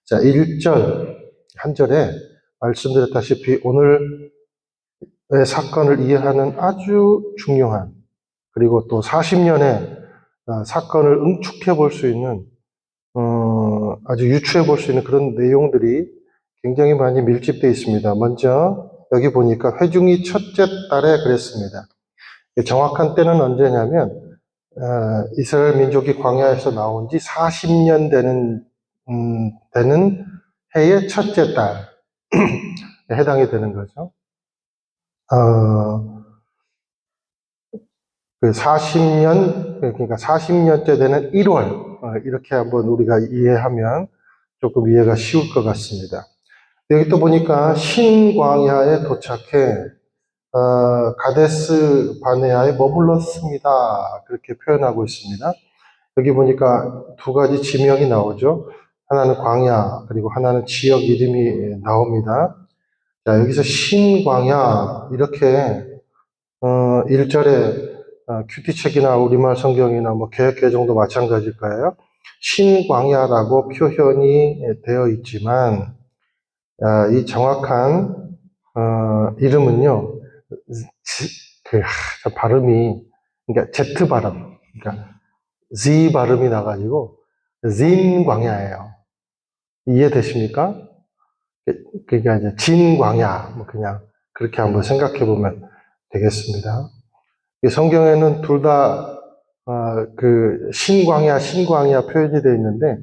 자, 1절, 한 절에 말씀드렸다시피 오늘의 사건을 이해하는 아주 중요한, 그리고 또 40년의 사건을 응축해 볼 수 있는, 아주 유추해 볼 수 있는 그런 내용들이 굉장히 많이 밀집되어 있습니다. 먼저 여기 보니까 회중이 첫째 달에 그랬습니다. 정확한 때는 언제냐면 이스라엘 민족이 광야에서 나온 지 40년 되는 해의 첫째 달에 해당이 되는 거죠. 그 40년, 그러니까 40년째 되는 1월, 이렇게 한번 우리가 이해하면 조금 이해가 쉬울 것 같습니다. 여기 또 보니까 신광야에 도착해 가데스 바네아에 머물렀습니다. 그렇게 표현하고 있습니다. 여기 보니까 두 가지 지명이 나오죠. 하나는 광야, 그리고 하나는 지역 이름이 나옵니다. 자, 여기서 신광야, 이렇게 1절에 큐티책이나 우리말 성경이나 뭐 개역개정도 마찬가지일 거예요. 신광야라고 표현이 되어 있지만 이 정확한 이름은요, 발음이, 그러니까 Z 발음, 그러니까 Z 발음이 나가지고 진광야예요. 이해되십니까? 그러니까 이제 진광야, 뭐 그냥 그렇게 한번 생각해 보면 되겠습니다. 성경에는 둘 다 그 신광야 표현이 되어 있는데,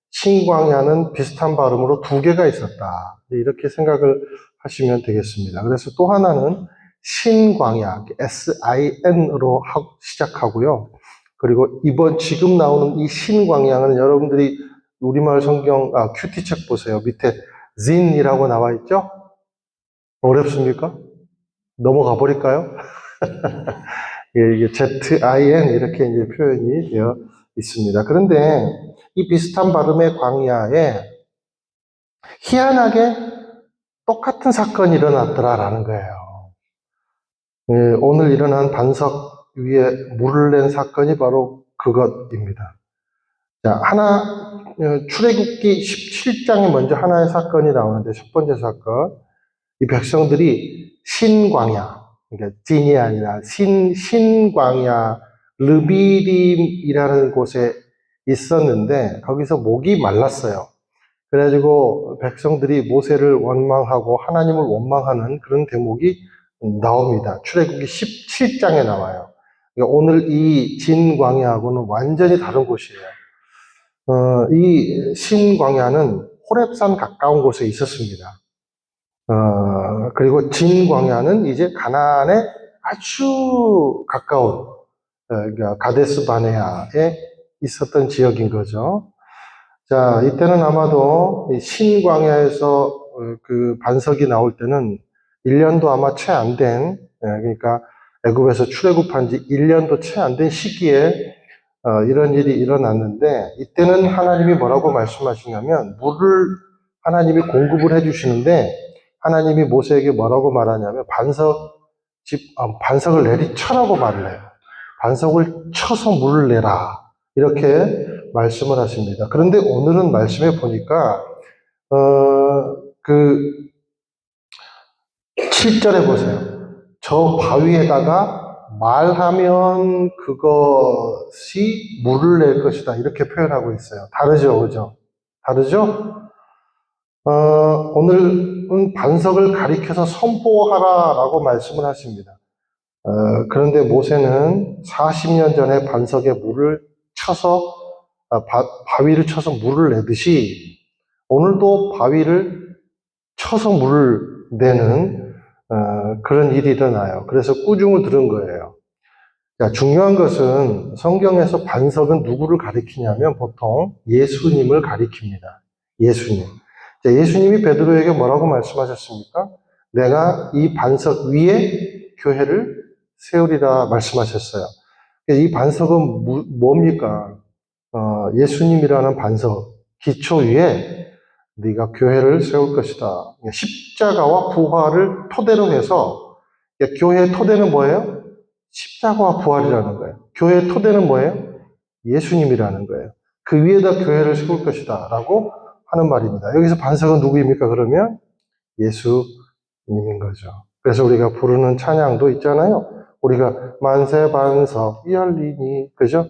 신광야는 비슷한 발음으로 두 개가 있었다, 이렇게 생각을 하시면 되겠습니다. 그래서 또 하나는 신광야, SIN으로 시작하고요. 그리고 지금 나오는 이 신광야는 여러분들이 우리말 성경 큐티책 보세요. 밑에 zin이라고 나와 있죠? 어렵습니까? 넘어가 버릴까요? 이게 ZIN 이렇게 이제 표현이 되어 있습니다. 그런데 이 비슷한 발음의 광야에 희한하게 똑같은 사건이 일어났더라라는 거예요. 오늘 일어난 반석 위에 물을 낸 사건이 바로 그것입니다. 자, 출애굽기 17장에 먼저 하나의 사건이 나오는데, 첫 번째 사건, 이 백성들이 신광야, 그러니까 진이 아니라 신광야 르비딤이라는 곳에 있었는데 거기서 목이 말랐어요. 그래가지고 백성들이 모세를 원망하고 하나님을 원망하는 그런 대목이 나옵니다. 출애굽기 17장에 나와요. 그러니까 오늘 이 진광야하고는 완전히 다른 곳이에요. 이 신광야는 호렙산 가까운 곳에 있었습니다. 그리고 진광야는 이제 가나안에 아주 가까운, 그러니까 가데스 바네아에 있었던 지역인 거죠. 자, 이때는 아마도 이 신광야에서 그 반석이 나올 때는 1년도 아마 채 안 된, 그러니까 애굽에서 출애굽한 지 1년도 채 안 된 시기에 이런 일이 일어났는데, 이때는 하나님이 뭐라고 말씀하시냐면 물을 하나님이 공급을 해주시는데, 하나님이 모세에게 뭐라고 말하냐면 반석을 내리쳐라고 말을 해요. 반석을 쳐서 물을 내라, 이렇게 말씀을 하십니다. 그런데 오늘은 말씀해 보니까 그 7절에 보세요. 저 바위에다가 말하면 그것이 물을 낼 것이다, 이렇게 표현하고 있어요. 다르죠, 그죠? 다르죠? 오늘은 반석을 가리켜서 선포하라라고 말씀을 하십니다. 그런데 모세는 40년 전에 반석에 물을 쳐서, 바위를 쳐서 물을 내듯이 오늘도 바위를 쳐서 물을 내는 그런 일이 일어나요. 그래서 꾸중을 들은 거예요. 자, 중요한 것은 성경에서 반석은 누구를 가리키냐면 보통 예수님을 가리킵니다. 예수님. 자, 예수님이 베드로에게 뭐라고 말씀하셨습니까? 내가 이 반석 위에 교회를 세우리라 말씀하셨어요. 이 반석은 뭡니까? 예수님이라는 반석, 기초 위에 네가 교회를 세울 것이다. 십자가와 부활을 토대로 해서, 교회의 토대는 뭐예요? 십자가와 부활이라는 거예요. 교회의 토대는 뭐예요? 예수님이라는 거예요. 그 위에다 교회를 세울 것이다 라고 하는 말입니다. 여기서 반석은 누구입니까? 그러면 예수님인 거죠. 그래서 우리가 부르는 찬양도 있잖아요. 우리가 만세 반석 열리니, 그죠?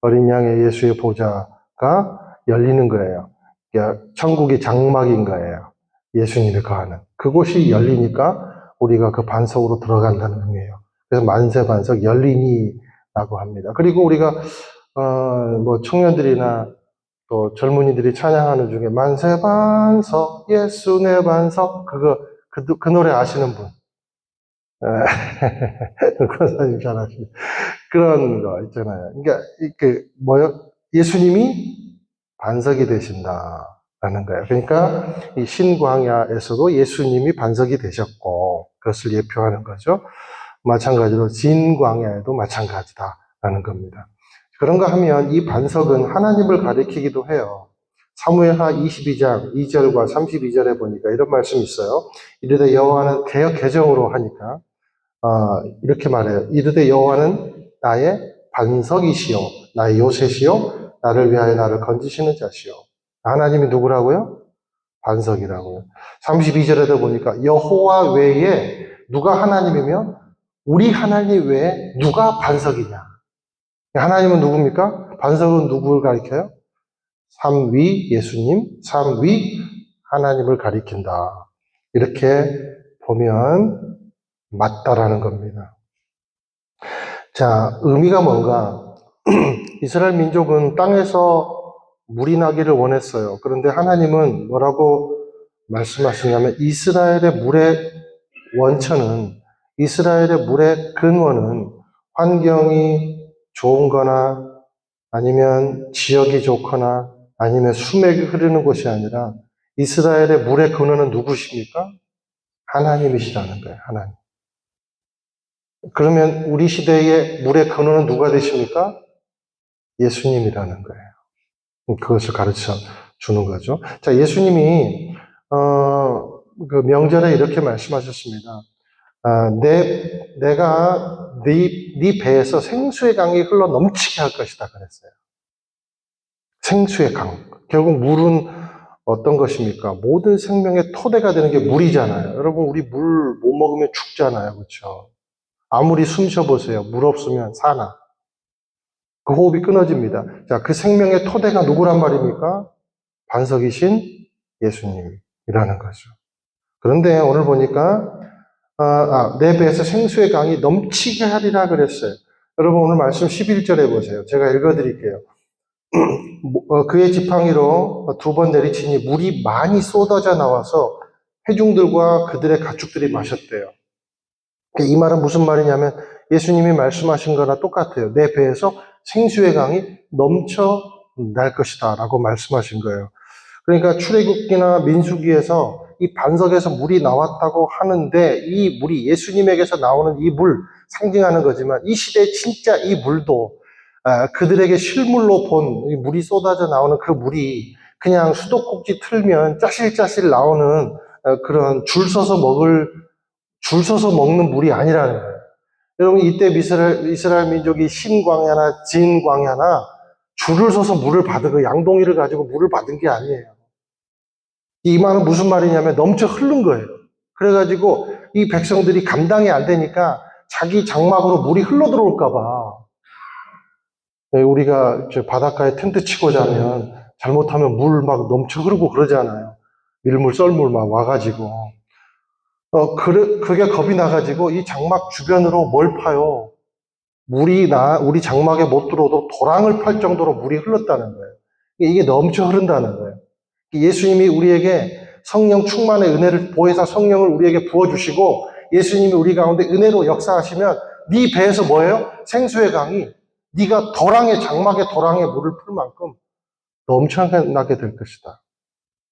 어린 양의 예수의 보좌가 열리는 거예요. 그러니까 천국이 장막인 거예요. 예수님이 거하는. 그곳이 열리니까 우리가 그 반석으로 들어간다는 의미예요. 그래서 만세 반석 열리니라고 합니다. 그리고 우리가 뭐 청년들이나 또 젊은이들이 찬양하는 중에 만세 반석 예수 내 반석 그 노래 아시는 분? 권사님 잘 아시네. 그런 거 있잖아요. 그러니까 뭐요? 예수님이 반석이 되신다라는 거예요. 그러니까 이 신광야에서도 예수님이 반석이 되셨고 그것을 예표하는 거죠. 마찬가지로 진광야에도 마찬가지다라는 겁니다. 그런가 하면 이 반석은 하나님을 가리키기도 해요. 사무엘하 22장 2절과 32절에 보니까 이런 말씀이 있어요. 이르되 여호와는 개정으로 하니까 이렇게 말해요. 이르되 여호와는 나의 반석이시요 나의 요새시요 나를 위하여 나를 건지시는 자시요. 하나님이 누구라고요? 반석이라고요. 32절에도 보니까 여호와 외에 누가 하나님이며 우리 하나님 외에 누가 반석이냐. 하나님은 누굽니까? 반석은 누구를 가리켜요? 삼위 예수님, 삼위 하나님을 가리킨다. 이렇게 보면 맞다라는 겁니다. 자, 의미가 뭔가? 이스라엘 민족은 땅에서 물이 나기를 원했어요. 그런데 하나님은 뭐라고 말씀하시냐면 이스라엘의 물의 원천은, 이스라엘의 물의 근원은 환경이 좋은 거나 아니면 지역이 좋거나 아니면 수맥이 흐르는 곳이 아니라 이스라엘의 물의 근원은 누구십니까? 하나님이시라는 거예요. 하나님. 그러면 우리 시대의 물의 근원은 누가 되십니까? 예수님이라는 거예요. 그것을 가르쳐 주는 거죠. 자, 예수님이 그 명절에 이렇게 말씀하셨습니다. 내가 네 배에서 생수의 강이 흘러 넘치게 할 것이다 그랬어요. 생수의 강. 결국 물은 어떤 것입니까? 모든 생명의 토대가 되는 게 물이잖아요. 여러분, 우리 물 못 먹으면 죽잖아요. 그렇죠? 아무리 숨 쉬어보세요. 물 없으면 사나. 그 호흡이 끊어집니다. 자, 그 생명의 토대가 누구란 말입니까? 반석이신 예수님이라는 거죠. 그런데 오늘 보니까 내 배에서 생수의 강이 넘치게 하리라 그랬어요. 여러분 오늘 말씀 11절에 보세요. 제가 읽어드릴게요. 그의 지팡이로 두 번 내리치니 물이 많이 쏟아져 나와서 회중들과 그들의 가축들이 마셨대요. 이 말은 무슨 말이냐면 예수님이 말씀하신 거랑 똑같아요. 내 배에서 생수의 강이 넘쳐 날 것이다 라고 말씀하신 거예요. 그러니까 출애굽기나 민수기에서 이 반석에서 물이 나왔다고 하는데 이 물이 예수님에게서 나오는 이 물 상징하는 거지만 이 시대에 진짜 이 물도 그들에게 실물로 본 물이 쏟아져 나오는 그 물이 그냥 수도꼭지 틀면 짜실짜실 나오는 그런 줄 서서 먹는 물이 아니라는 거예요. 여러분 이때 이스라엘 민족이 신광야나 진광야나 줄을 서서 물을 받은 그 양동이를 가지고 물을 받은 게 아니에요. 이 말은 무슨 말이냐면 넘쳐 흐른 거예요. 그래가지고 이 백성들이 감당이 안 되니까 자기 장막으로 물이 흘러 들어올까 봐. 우리가 바닷가에 텐트 치고 자면 잘못하면 물 막 넘쳐 흐르고 그러잖아요. 밀물, 썰물 막 와가지고. 그게 겁이 나가지고 이 장막 주변으로 뭘 파요? 우리 장막에 못 들어오도록 도랑을 팔 정도로 물이 흘렀다는 거예요. 이게 넘쳐 흐른다는 거예요. 예수님이 우리에게 성령 충만의 은혜를 보혜사 성령을 우리에게 부어주시고 예수님이 우리 가운데 은혜로 역사하시면 네 배에서 뭐예요? 생수의 강이 네가 장막에 도랑에 물을 풀 만큼 넘쳐나게 될 것이다.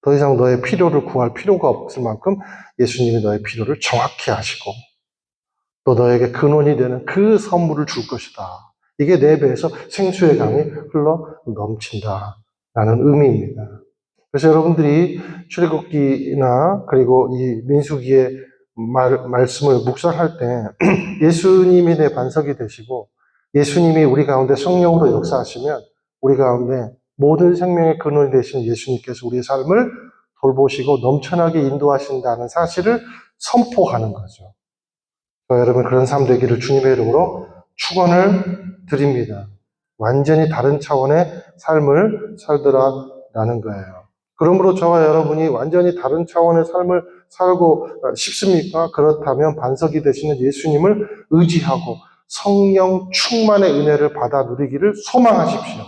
더 이상 너의 필요를 구할 필요가 없을 만큼 예수님이 너의 필요를 정확히 아시고 또 너에게 근원이 되는 그 선물을 줄 것이다. 이게 내 배에서 생수의 강이 흘러 넘친다라는 의미입니다. 그래서 여러분들이 출애굽기나 그리고 이 민수기의 말씀을 묵상할 때 예수님이 내 반석이 되시고 예수님이 우리 가운데 성령으로 역사하시면 우리 가운데 모든 생명의 근원이 되신 예수님께서 우리의 삶을 돌보시고 넘쳐나게 인도하신다는 사실을 선포하는 거죠. 여러분 그런 삶 되기를 주님의 이름으로 축원을 드립니다. 완전히 다른 차원의 삶을 살더라라는 거예요. 그러므로 저와 여러분이 완전히 다른 차원의 삶을 살고 싶습니까? 그렇다면 반석이 되시는 예수님을 의지하고 성령 충만의 은혜를 받아 누리기를 소망하십시오.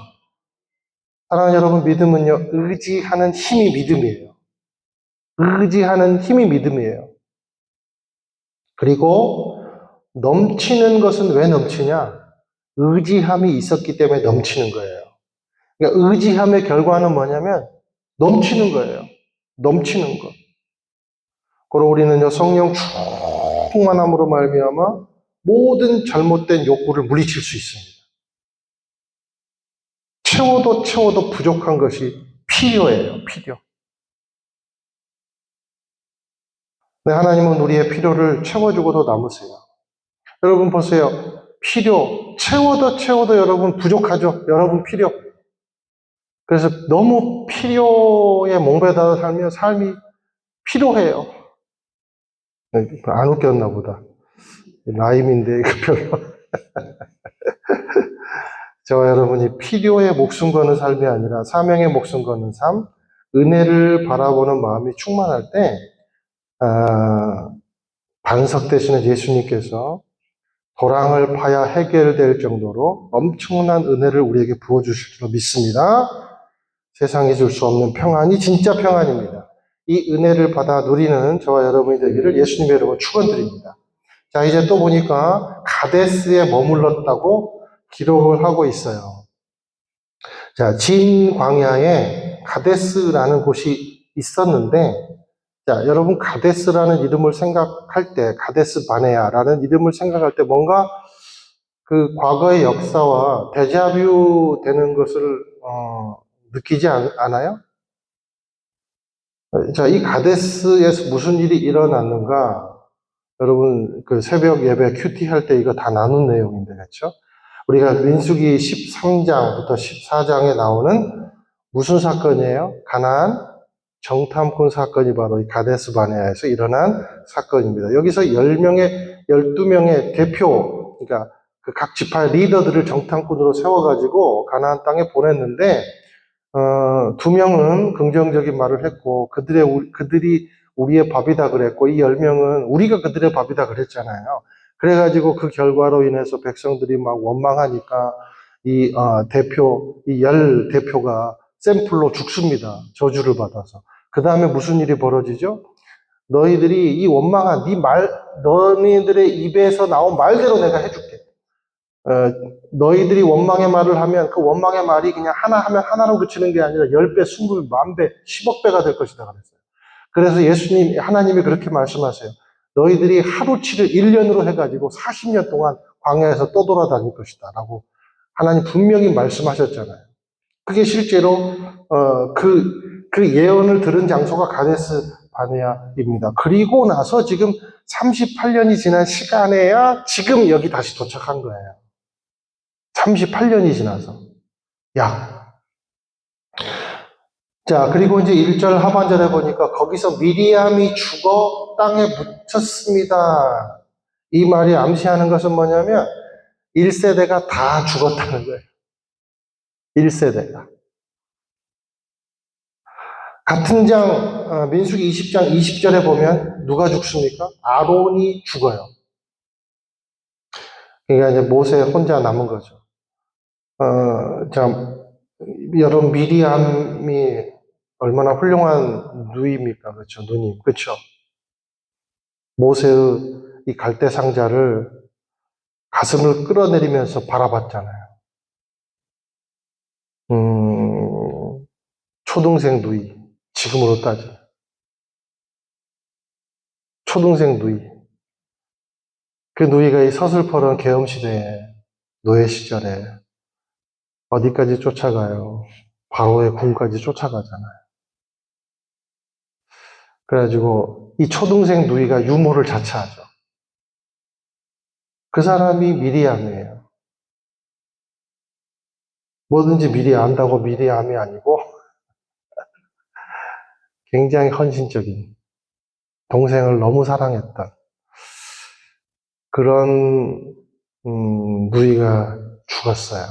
사랑하는 여러분, 믿음은요, 의지하는 힘이 믿음이에요. 의지하는 힘이 믿음이에요. 그리고 넘치는 것은 왜 넘치냐? 의지함이 있었기 때문에 넘치는 거예요. 그러니까 의지함의 결과는 뭐냐면 넘치는 거예요. 넘치는 것. 그리고 우리는요, 성령 충만함으로 말미암아 모든 잘못된 욕구를 물리칠 수 있습니다. 채워도 채워도 부족한 것이 필요해요. 필요. 네, 하나님은 우리의 필요를 채워주고도 남으세요. 여러분 보세요. 필요, 채워도 채워도 여러분 부족하죠. 여러분 필요. 그래서 너무 필요에 몽배다 살면 삶이 필요해요. 안 웃겼나 보다. 라임인데 별로. 저와 여러분이 필요에 목숨 거는 삶이 아니라 사명에 목숨 거는 삶, 은혜를 바라보는 마음이 충만할 때 반석 되시는 예수님께서 도랑을 파야 해결될 정도로 엄청난 은혜를 우리에게 부어주실 줄로 믿습니다. 세상이 줄 수 없는 평안이 진짜 평안입니다. 이 은혜를 받아 누리는 저와 여러분이 되기를 예수님의 이름으로 축원드립니다. 자, 이제 또 보니까 가데스에 머물렀다고 기록을 하고 있어요. 자, 진 광야에 가데스라는 곳이 있었는데, 자, 여러분 가데스라는 이름을 생각할 때, 가데스 바네아라는 이름을 생각할 때 뭔가 그 과거의 역사와 데자뷰 되는 것을 느끼지 않아요? 자, 이 가데스에서 무슨 일이 일어났는가? 여러분 그 새벽 예배 큐티 할 때 이거 다 나눈 내용인데 그렇죠? 우리가 민수기 13장부터 14장에 나오는 무슨 사건이에요? 가나안 정탐꾼 사건이 바로 이 가데스 바네아에서 일어난 사건입니다. 여기서 10명의 12명의 대표, 그러니까 그 각 지파의 리더들을 정탐꾼으로 세워가지고 가나안 땅에 보냈는데 2명은 긍정적인 말을 했고 그들이 우리의 밥이다 그랬고 이 10명은 우리가 그들의 밥이다 그랬잖아요. 그래가지고 그 결과로 인해서 백성들이 막 원망하니까 이 이 10대표가 샘플로 죽습니다. 저주를 받아서. 그 다음에 무슨 일이 벌어지죠? 너희들이 이 원망한 너희들의 입에서 나온 말대로 내가 해줄게. 너희들이 원망의 말을 하면 그 원망의 말이 그냥 하나 하면 하나로 그치는 게 아니라 10배, 20배, 10,000배, 10억 배가 될 것이다 그랬어요. 그래서 하나님이 그렇게 말씀하세요. 너희들이 하루치를 1년으로 해가지고 40년 동안 광야에서 떠돌아다닐 것이다 라고 하나님 분명히 말씀하셨잖아요. 그게 실제로 그 예언을 들은 장소가 가데스 바네아입니다. 그리고 나서 지금 38년이 지난 시간에야 지금 여기 다시 도착한 거예요. 38년이 지나서. 야. 자, 그리고 이제 1절 하반절에 보니까 거기서 미리암이 죽어 땅에 묻혔습니다. 이 말이 암시하는 것은 뭐냐면 1세대가 다 죽었다는 거예요. 1세대가. 같은 장 민수기 20장 20절에 보면 누가 죽습니까? 아론이 죽어요. 그러니까 이제 모세 혼자 남은 거죠. 자, 여러분 미리암이 얼마나 훌륭한 누이입니까? 그렇죠, 누님, 그렇죠. 모세의 이 갈대 상자를 가슴을 끌어내리면서 바라봤잖아요. 초등생 누이, 지금으로 따지면 초등생 누이. 그 누이가 이 서슬퍼런 계엄 시대에 노예 시절에 어디까지 쫓아가요? 바로의 궁까지 쫓아가잖아요. 그래가지고 이 초등생 누이가 유모를 자처하죠. 그 사람이 미리암이에요. 뭐든지 미리 안다고 미리 암이 아니고 굉장히 헌신적인, 동생을 너무 사랑했던 그런 누이가 죽었어요.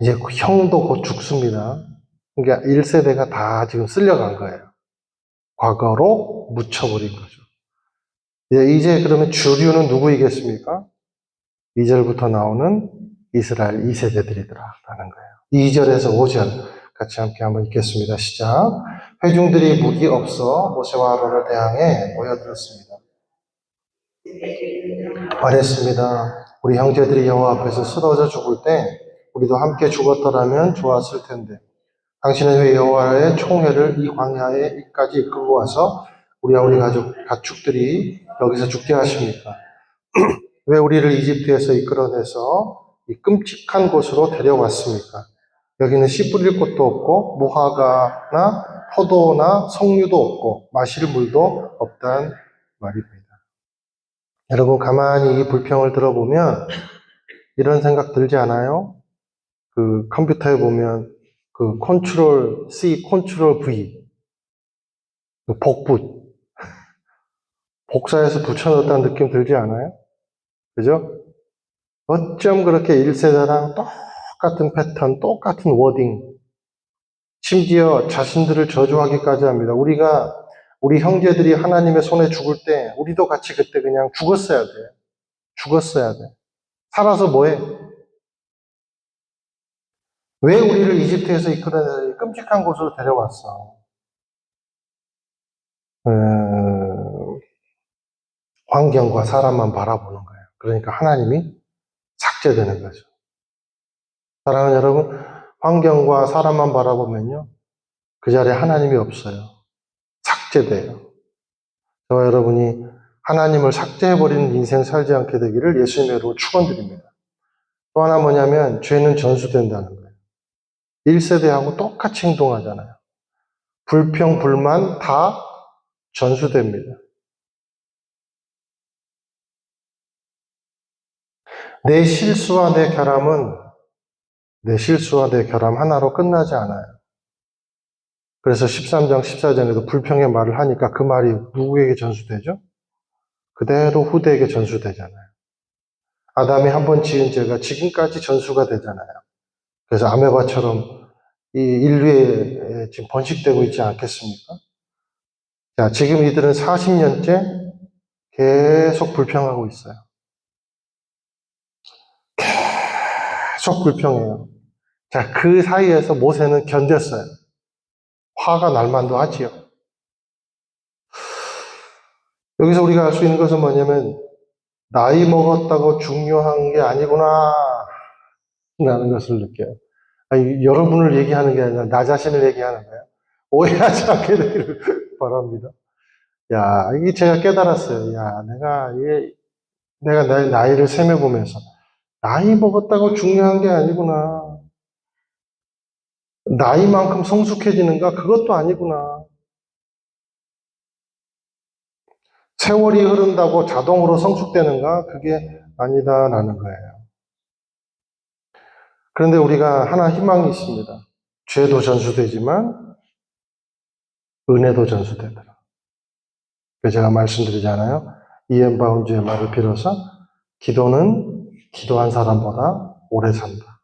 이제 그 형도 곧 죽습니다. 그러니까 1세대가 다 지금 쓸려간 거예요. 과거로 묻혀버린 거죠. 이제 그러면 주류는 누구이겠습니까? 2절부터 나오는 이스라엘 2세대들이더라라는 거예요. 2절에서 5절 같이 함께 한번 읽겠습니다. 시작. 회중들이 무기 없어 모세와 아론을 대항해 모여들었습니다. 말했습니다. 우리 형제들이 여호와 앞에서 쓰러져 죽을 때 우리도 함께 죽었더라면 좋았을 텐데 당신은 왜 여호와의 총회를 이 광야에 이까지 이끌고 와서 우리와 우리 가축들이 여기서 죽게 하십니까? 왜 우리를 이집트에서 이끌어내서 이 끔찍한 곳으로 데려왔습니까? 여기는 씨 뿌릴 곳도 없고 무화과나 포도나 석류도 없고 마실 물도 없단 말입니다. 여러분 가만히 이 불평을 들어보면 이런 생각 들지 않아요? 그 컴퓨터에 보면 그 컨트롤 C, 컨트롤 V 그 복붙 복사해서 붙여넣었다는 느낌 들지 않아요? 그죠? 어쩜 그렇게 1세대랑 똑같은 패턴, 똑같은 워딩, 심지어 자신들을 저주하기까지 합니다. 우리 형제들이 하나님의 손에 죽을 때, 우리도 같이 그때 그냥 죽었어야 돼. 죽었어야 돼. 살아서 뭐해? 왜 우리를 이집트에서 이끌어내 끔찍한 곳으로 데려왔어? 환경과 사람만 바라보는 거예요. 그러니까 하나님이 삭제되는 거죠. 사랑하는 여러분, 환경과 사람만 바라보면요. 그 자리에 하나님이 없어요. 삭제돼요. 저와 여러분이 하나님을 삭제해버리는 인생 살지 않게 되기를 예수님의 이름으로 축원드립니다. 또 하나 뭐냐면 죄는 전수된다는 거예요. 1세대하고 똑같이 행동하잖아요. 불평, 불만 다 전수됩니다. 내 실수와 내 결함 하나로 끝나지 않아요. 그래서 13장, 14장에도 불평의 말을 하니까 그 말이 누구에게 전수되죠? 그대로 후대에게 전수되잖아요. 아담이 한 번 지은 죄가 지금까지 전수가 되잖아요. 그래서 아메바처럼 이 인류에 지금 번식되고 있지 않겠습니까? 자, 지금 이들은 40년째 계속 불평하고 있어요. 계속 불평해요. 자, 그 사이에서 모세는 견뎠어요. 화가 날 만도 하지요. 여기서 우리가 알 수 있는 것은 뭐냐면 나이 먹었다고 중요한 게 아니구나 라는 것을 느껴요. 아니, 여러분을 얘기하는 게 아니라 나 자신을 얘기하는 거예요. 오해하지 않게 되기를 바랍니다. 야, 이게 제가 깨달았어요. 야, 내가 나의 나이를 세며보면서 나이 먹었다고 중요한 게 아니구나. 나이만큼 성숙해지는가? 그것도 아니구나. 세월이 흐른다고 자동으로 성숙되는가? 그게 아니다라는 거예요. 그런데 우리가 하나 희망이 있습니다. 죄도 전수되지만 은혜도 전수되더라. 그래서 제가 말씀드리잖아요. 이엔 바운즈의 말을 빌어서 기도는 기도한 사람보다 오래 산다.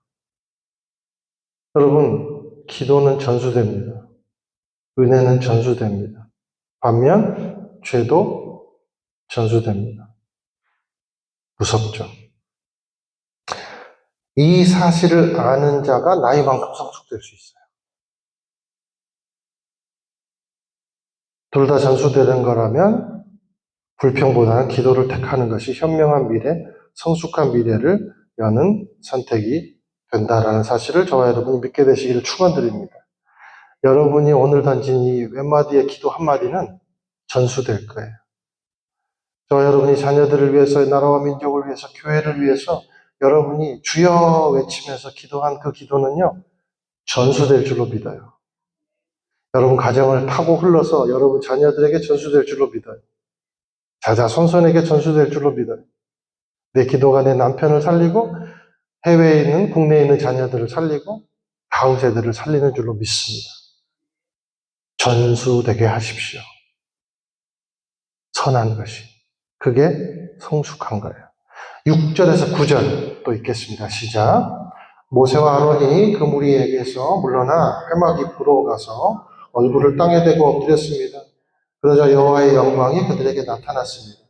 여러분, 기도는 전수됩니다. 은혜는 전수됩니다. 반면 죄도 전수됩니다. 무섭죠. 이 사실을 아는 자가 나이만큼 성숙될 수 있어요. 둘 다 전수되는 거라면 불평보다는 기도를 택하는 것이 현명한 미래, 성숙한 미래를 여는 선택이 된다라는 사실을 저와 여러분이 믿게 되시기를 축원드립니다. 여러분이 오늘 던진 이 웬마디의 기도 한마디는 전수될 거예요. 저와 여러분이 자녀들을 위해서, 나라와 민족을 위해서, 교회를 위해서 여러분이 주여 외치면서 기도한 그 기도는요, 전수될 줄로 믿어요. 여러분 가정을 타고 흘러서 여러분 자녀들에게 전수될 줄로 믿어요. 자자손손에게 전수될 줄로 믿어요. 내 기도가 내 남편을 살리고 해외에 있는, 국내에 있는 자녀들을 살리고 다음 세대를 살리는 줄로 믿습니다. 전수되게 하십시오. 선한 것이. 그게 성숙한 거예요. 6절에서 9절 또 읽겠습니다. 시작. 모세와 아론이 그 무리에게서 물러나 회막 입구로 가서 얼굴을 땅에 대고 엎드렸습니다. 그러자 여호와의 영광이 그들에게 나타났습니다.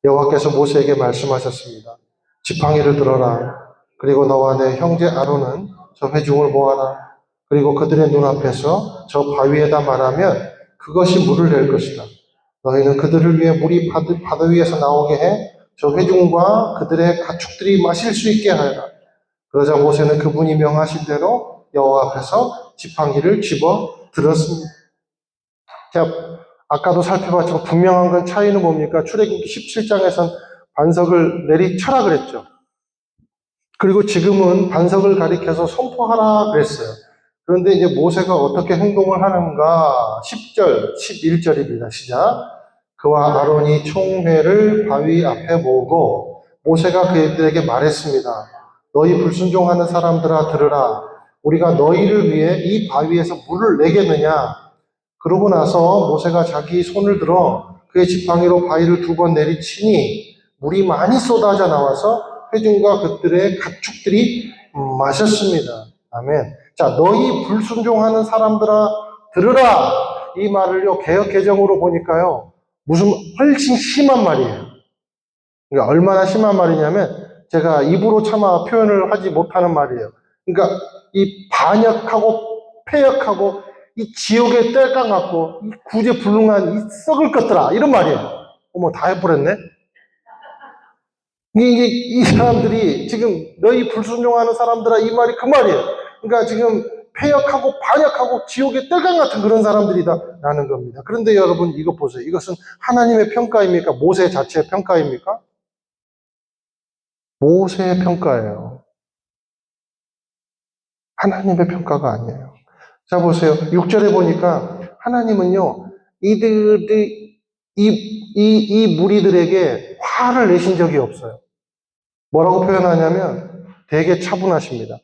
여호와께서 모세에게 말씀하셨습니다. 지팡이를 들어라. 그리고 너와 내 형제 아론은 저 회중을 모아라. 그리고 그들의 눈앞에서 저 바위에다 말하면 그것이 물을 낼 것이다. 너희는 그들을 위해 물이 바다 위에서 나오게 해 저 회중과 그들의 가축들이 마실 수 있게 하여라. 그러자 모세는 그분이 명하신 대로 여호와 앞에서 지팡이를 집어 들었습니다. 자, 아까도 살펴봤지만 분명한 건 차이는 뭡니까? 출애굽기 17장에선 반석을 내리쳐라 그랬죠. 그리고 지금은 반석을 가리켜서 선포하라 그랬어요. 그런데 이제 모세가 어떻게 행동을 하는가? 10절, 11절입니다. 시작. 그와 아론이 총회를 바위 앞에 모으고 모세가 그들에게 말했습니다. 너희 불순종하는 사람들아 들으라. 우리가 너희를 위해 이 바위에서 물을 내겠느냐? 그러고 나서 모세가 자기 손을 들어 그의 지팡이로 바위를 2번 내리치니 물이 많이 쏟아져 나와서 회중과 그들의 가축들이 마셨습니다. 아멘. 자, 너희 불순종하는 사람들아 들으라. 이 말을요, 개역 개정으로 보니까요, 무슨 훨씬 심한 말이에요. 그러니까 얼마나 심한 말이냐면 제가 입으로 차마 표현을 하지 못하는 말이에요. 그러니까 이 반역하고 폐역하고 이 지옥의 땔감 같고 이 구제불능한 이 썩을 것들아 이런 말이에요. 어머 다 해버렸네. 이게 이 사람들이 지금 너희 불순종하는 사람들아 이 말이 그 말이에요. 그러니까 지금 폐역하고 반역하고 지옥의 땔감 같은 그런 사람들이다라는 겁니다. 그런데 여러분 이거 보세요. 이것은 하나님의 평가입니까? 모세 자체의 평가입니까? 모세의 평가예요. 하나님의 평가가 아니에요. 자, 보세요. 6절에 보니까 하나님은요, 이 무리들에게 화를 내신 적이 없어요. 뭐라고 표현하냐면 되게 차분하십니다.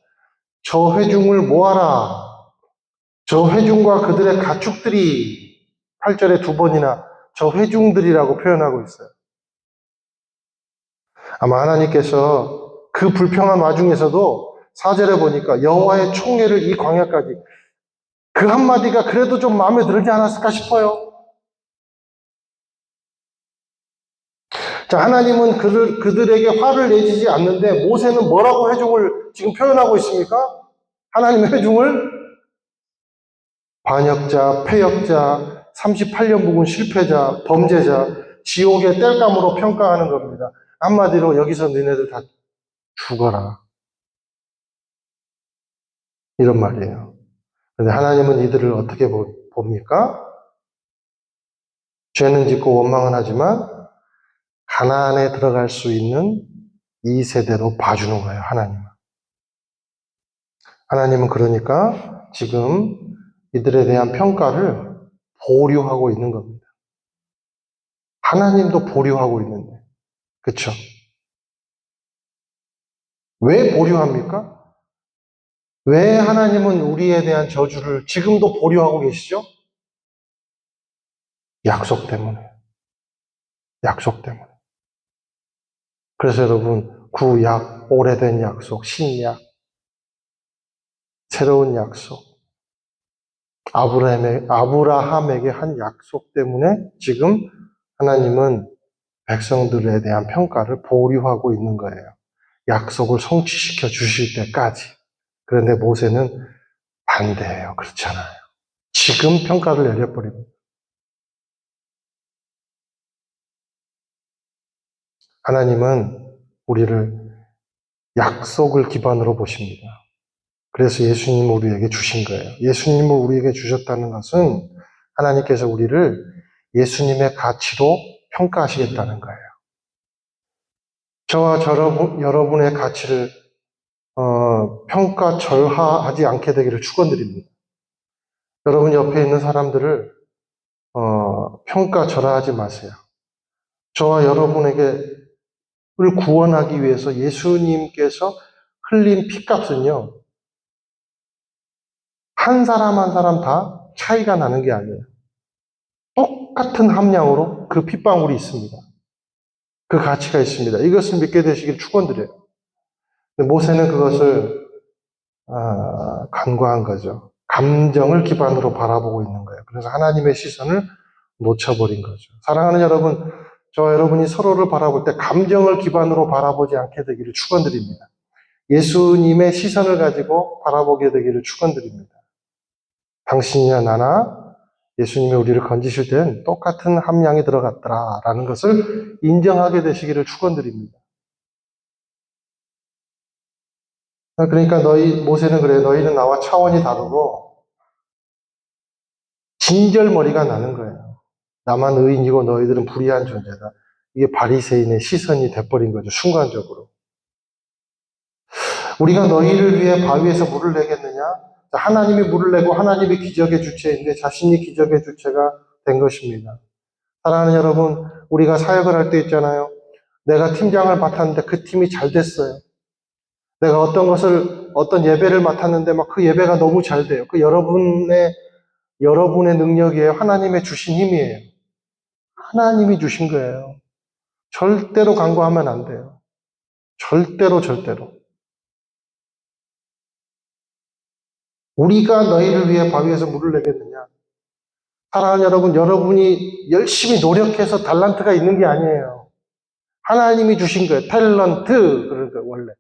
저 회중을 모아라. 저 회중과 그들의 가축들이 8절에 2번이나 저 회중들이라고 표현하고 있어요. 아마 하나님께서 그 불평한 와중에서도 4절에 보니까 여호와의 총회를 이 광야까지 그 한마디가 그래도 좀 마음에 들지 않았을까 싶어요. 자, 하나님은 그들에게 화를 내지지 않는데 모세는 뭐라고 회중을 지금 표현하고 있습니까? 하나님의 회중을 반역자, 폐역자, 38년 묵은 실패자, 범죄자, 지옥의 땔감으로 평가하는 겁니다. 한마디로 여기서 너네들 다 죽어라. 이런 말이에요. 그런데 하나님은 이들을 어떻게 봅니까? 죄는 짓고 원망은 하지만 가나안에 들어갈 수 있는 이 세대로 봐주는 거예요, 하나님은. 하나님은 그러니까 지금 이들에 대한 평가를 보류하고 있는 겁니다. 하나님도 보류하고 있는데. 그쵸? 왜 보류합니까? 왜 하나님은 우리에 대한 저주를 지금도 보류하고 계시죠? 약속 때문에. 약속 때문에. 그래서 여러분, 구약, 오래된 약속, 신약, 새로운 약속, 아브라함에게 한 약속 때문에 지금 하나님은 백성들에 대한 평가를 보류하고 있는 거예요. 약속을 성취시켜 주실 때까지. 그런데 모세는 반대해요. 그렇잖아요. 지금 평가를 내려버립니다. 하나님은 우리를 약속을 기반으로 보십니다. 그래서 예수님을 우리에게 주신 거예요. 예수님을 우리에게 주셨다는 것은 하나님께서 우리를 예수님의 가치로 평가하시겠다는 거예요. 저와 여러분의 가치를 평가절하하지 않게 되기를 축원드립니다. 여러분 옆에 있는 사람들을 평가절하하지 마세요. 저와 여러분에게를 구원하기 위해서 예수님께서 흘린 피값은요, 한 사람 한 사람 다 차이가 나는 게 아니에요. 똑같은 함량으로 그 핏방울이 있습니다. 그 가치가 있습니다. 이것을 믿게 되시길 축원드려요. 근데 모세는 그것을 간과한 거죠. 감정을 기반으로 바라보고 있는 거예요. 그래서 하나님의 시선을 놓쳐버린 거죠. 사랑하는 여러분, 저 여러분이 서로를 바라볼 때 감정을 기반으로 바라보지 않게 되기를 축원드립니다. 예수님의 시선을 가지고 바라보게 되기를 축원드립니다. 당신이나 나나 예수님이 우리를 건지실 때는 똑같은 함량이 들어갔더라라는 것을 인정하게 되시기를 축원드립니다. 그러니까 모세는 그래, 너희는 나와 차원이 다르고 진절머리가 나는 거예요. 나만 의인이고 너희들은 불의한 존재다. 이게 바리새인의 시선이 돼버린 거죠, 순간적으로. 우리가 너희를 위해 바위에서 물을 내겠느냐? 하나님이 물을 내고 하나님이 기적의 주체인데 자신이 기적의 주체가 된 것입니다. 사랑하는 여러분, 우리가 사역을 할 때 있잖아요. 내가 팀장을 맡았는데 그 팀이 잘 됐어요. 내가 어떤 예배를 맡았는데 막 그 예배가 너무 잘 돼요. 그 여러분의 능력이에요. 하나님의 주신 힘이에요. 하나님이 주신 거예요. 절대로 간과하면 안 돼요. 절대로. 우리가 너희를 위해 바위에서 물을 내겠느냐? 사랑하는 여러분, 여러분이 열심히 노력해서 달란트가 있는 게 아니에요. 하나님이 주신 거예요. 탤런트, 그러니까 원래.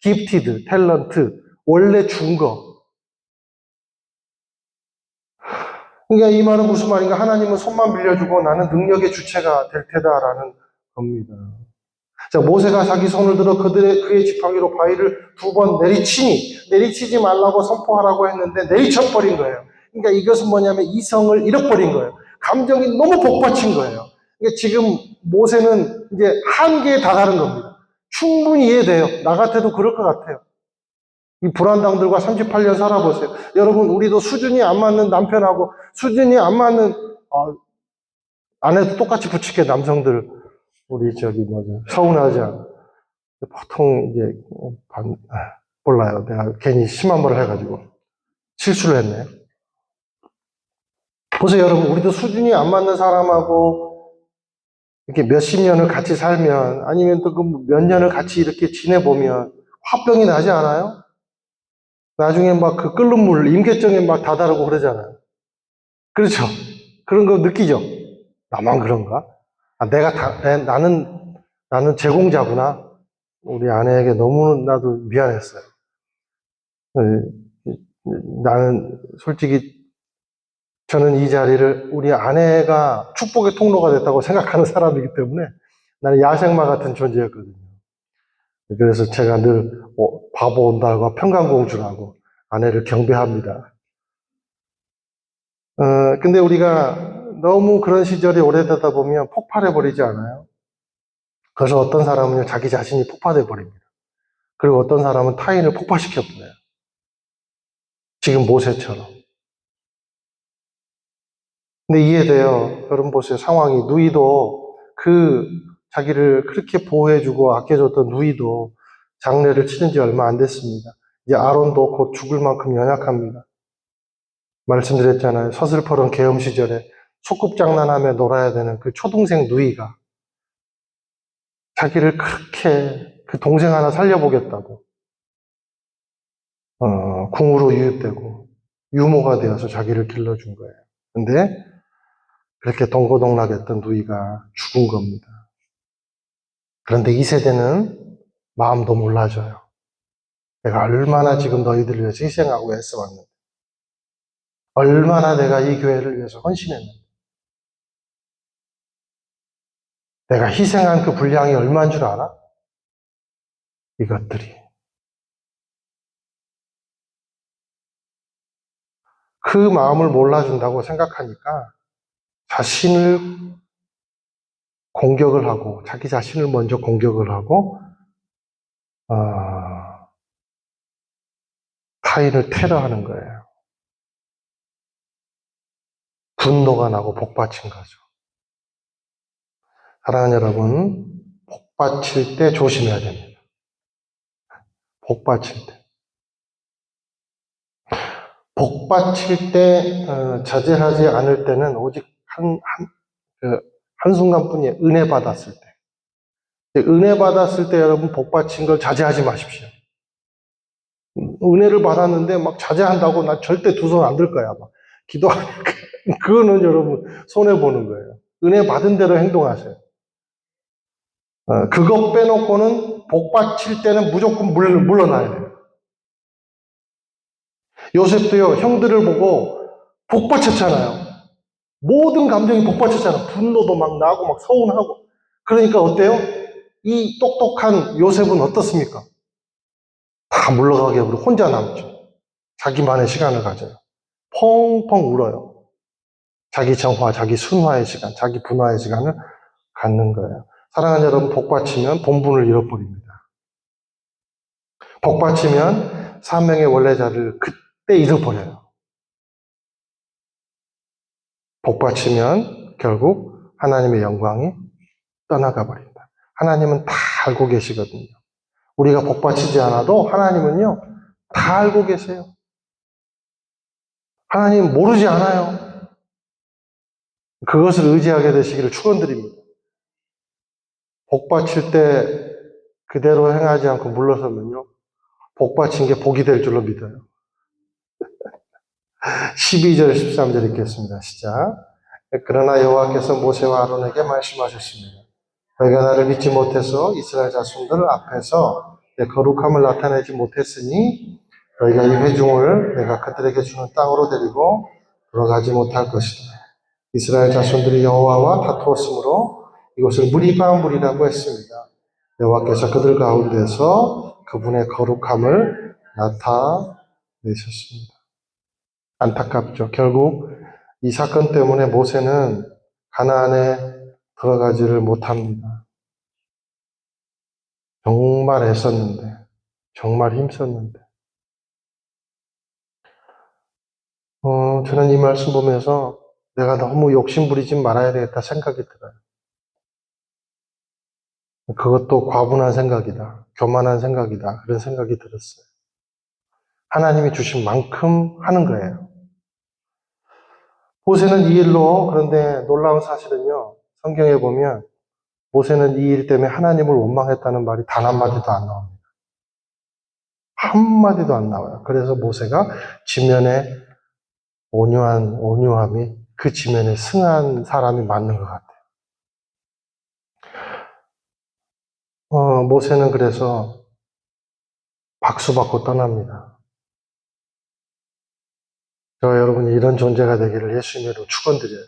기프티드, 탤런트, 원래 준 거. 그러니까 이 말은 무슨 말인가? 하나님은 손만 빌려주고 나는 능력의 주체가 될 테다라는 겁니다. 자, 모세가 자기 손을 들어 그의 지팡이로 바위를 2번 내리치지 말라고 선포하라고 했는데 내리쳐버린 거예요. 그러니까 이것은 뭐냐면 이성을 잃어버린 거예요. 감정이 너무 복받친 거예요. 그러니까 지금 모세는 이제 한계에 다다른 겁니다. 충분히 이해돼요. 나 같아도 그럴 것 같아요. 이 불안당들과 38년 살아보세요. 여러분, 우리도 수준이 안 맞는 남편하고 수준이 안 맞는 아내도 똑같이 부치게 남성들 우리 서운하지 않아. 보통 이제 몰라요. 내가 괜히 심한 말을 해가지고 실수를 했네. 보세요, 여러분. 우리도 수준이 안 맞는 사람하고 이렇게 몇십 년을 같이 살면 아니면 또 그 몇 년을 같이 이렇게 지내보면 화병이 나지 않아요? 나중에 막 그 끓는 물 임계점에 막 다다르고 그러잖아요. 그렇죠? 그런 거 느끼죠? 나만 그런가? 나는 제공자구나. 우리 아내에게 너무나도 미안했어요. 나는 솔직히 저는 이 자리를 우리 아내가 축복의 통로가 됐다고 생각하는 사람이기 때문에 나는 야생마 같은 존재였거든요. 그래서 제가 늘 바보 온달과 평강공주라고 아내를 경배합니다. 근데 우리가 너무 그런 시절이 오래되다 보면 폭발해버리지 않아요? 그래서 어떤 사람은 자기 자신이 폭발해 버립니다. 그리고 어떤 사람은 타인을 폭발시켜버려요. 지금 모세처럼. 근데 이해돼요. 여러분 보세요. 상황이. 누이도 자기를 그렇게 보호해주고 아껴줬던 누이도 장례를 치른 지 얼마 안 됐습니다. 이제 아론도 곧 죽을 만큼 연약합니다. 말씀드렸잖아요. 서슬퍼런 계엄 시절에 소꿉장난하며 놀아야 되는 그 초동생 누이가 자기를 그렇게 그 동생 하나 살려보겠다고 궁으로 유입되고 유모가 되어서 자기를 길러준 거예요. 근데 그렇게 동고동락했던 누이가 죽은 겁니다. 그런데 이 세대는 마음도 몰라줘요. 내가 얼마나 지금 너희들을 위해서 희생하고 애써왔는데, 얼마나 내가 이 교회를 위해서 헌신했는데, 내가 희생한 그 분량이 얼마인 줄 알아? 이것들이. 그 마음을 몰라준다고 생각하니까 자신을 공격을 하고, 자기 자신을 먼저 공격을 하고, 타인을 테러하는 거예요. 분노가 나고 복받친 거죠. 사랑하는 여러분, 복받칠 때 조심해야 됩니다. 복 받칠 때. 복 받칠 때, 자제하지 않을 때는 오직 한순간뿐이에요. 은혜 받았을 때. 은혜 받았을 때 여러분 복 받친 걸 자제하지 마십시오. 은혜를 받았는데 막 자제한다고 난 절대 두 손 안 들 거야. 막 기도하니까. 그거는 여러분 손해보는 거예요. 은혜 받은 대로 행동하세요. 그거 빼놓고는 복 받칠 때는 무조건 물러나야 돼요. 요셉도요, 형들을 보고 복 받쳤잖아요. 모든 감정이 복 받쳤잖아요. 분노도 막 나고 막 서운하고. 그러니까 어때요? 이 똑똑한 요셉은 어떻습니까? 다 물러가게 하고 혼자 남죠. 자기만의 시간을 가져요. 펑펑 울어요. 자기 정화, 자기 순화의 시간, 자기 분화의 시간을 갖는 거예요. 사랑하는 여러분, 복 받치면 본분을 잃어버립니다. 복 받치면 사명의 원래 자리를 그때 잃어버려요. 복 받치면 결국 하나님의 영광이 떠나가 버린다. 하나님은 다 알고 계시거든요. 우리가 복 받치지 않아도 하나님은요, 다 알고 계세요. 하나님 모르지 않아요. 그것을 의지하게 되시기를 축원드립니다. 복 받칠 때 그대로 행하지 않고 물러서면요, 복 받친 게 복이 될 줄로 믿어요. 12절, 13절 읽겠습니다. 시작. 그러나 여호와께서 모세와 아론에게 말씀하셨습니다. 너희가 나를 믿지 못해서 이스라엘 자손들 앞에서 내 거룩함을 나타내지 못했으니 너희가 이 회중을 내가 그들에게 주는 땅으로 데리고 들어가지 못할 것이다. 이스라엘 자손들이 여호와와 다투었으므로 이곳을 무리바물이라고 했습니다. 여호와께서 그들 가운데서 그분의 거룩함을 나타내셨습니다. 안타깝죠. 결국 이 사건 때문에 모세는 가나안에 들어가지를 못합니다. 정말 애썼는데, 정말 힘썼는데. 저는 이 말씀 보면서 내가 너무 욕심부리지 말아야 되겠다 생각이 들어요. 그것도 과분한 생각이다. 교만한 생각이다. 그런 생각이 들었어요. 하나님이 주신 만큼 하는 거예요. 모세는 이 일로, 그런데 놀라운 사실은요, 성경에 보면 모세는 이 일 때문에 하나님을 원망했다는 말이 단 한마디도 안 나옵니다. 한마디도 안 나와요. 그래서 모세가 지면에 온유함이 그 지면에 승한 사람이 맞는 것 같아요. 모세는 그래서 박수받고 떠납니다. 저 여러분이 이런 존재가 되기를 예수님으로 축원드려요.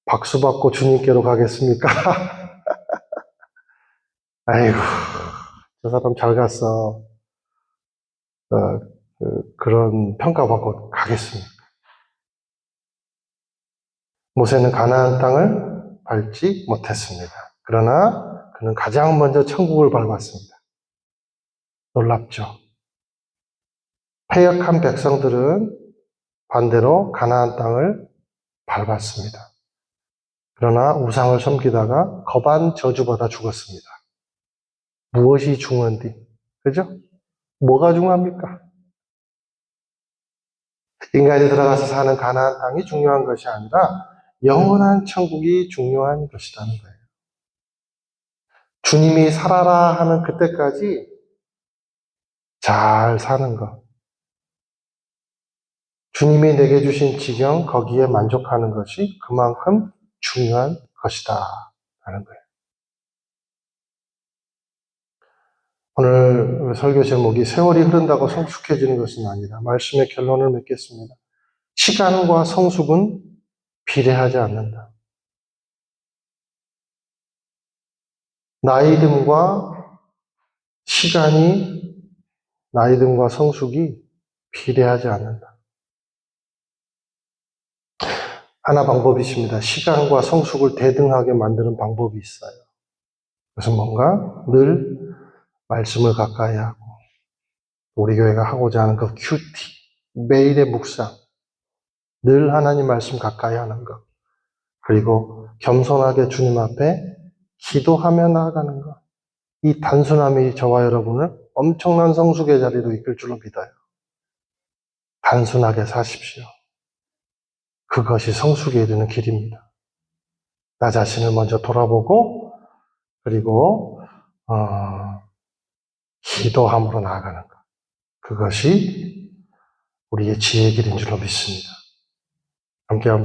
박수받고 주님께로 가겠습니까? 아이고, 저 사람 잘 갔어. 그런 평가받고 가겠습니다. 모세는 가나안 땅을 밟지 못했습니다. 그러나 그는 가장 먼저 천국을 밟았습니다. 놀랍죠? 패역한 백성들은 반대로 가나안 땅을 밟았습니다. 그러나 우상을 섬기다가 거반 저주받아 죽었습니다. 무엇이 중요한디? 그죠? 뭐가 중요합니까? 인간이 들어가서 사는 가나안 땅이 중요한 것이 아니라 영원한 천국이 중요한 것이라는 거예요. 주님이 살아라 하는 그때까지 잘 사는 것. 주님이 내게 주신 지경, 거기에 만족하는 것이 그만큼 중요한 것이다 라는 거예요. 오늘 설교 제목이 세월이 흐른다고 성숙해지는 것은 아니라 말씀의 결론을 맺겠습니다. 시간과 성숙은 비례하지 않는다. 나이듦과 시간이, 나이듦과 성숙이 비례하지 않는다. 하나 방법이 있습니다. 시간과 성숙을 대등하게 만드는 방법이 있어요. 그래서 뭔가 늘 말씀을 가까이 하고, 우리 교회가 하고자 하는 그 큐티, 매일의 묵상, 늘 하나님 말씀 가까이 하는 것, 그리고 겸손하게 주님 앞에 기도하며 나아가는 것. 이 단순함이 저와 여러분을 엄청난 성숙의 자리로 이끌 줄로 믿어요. 단순하게 사십시오. 그것이 성숙에 이르는 길입니다. 나 자신을 먼저 돌아보고 그리고 기도함으로 나아가는 것. 그것이 우리의 지혜의 길인 줄로 믿습니다. 함께 한번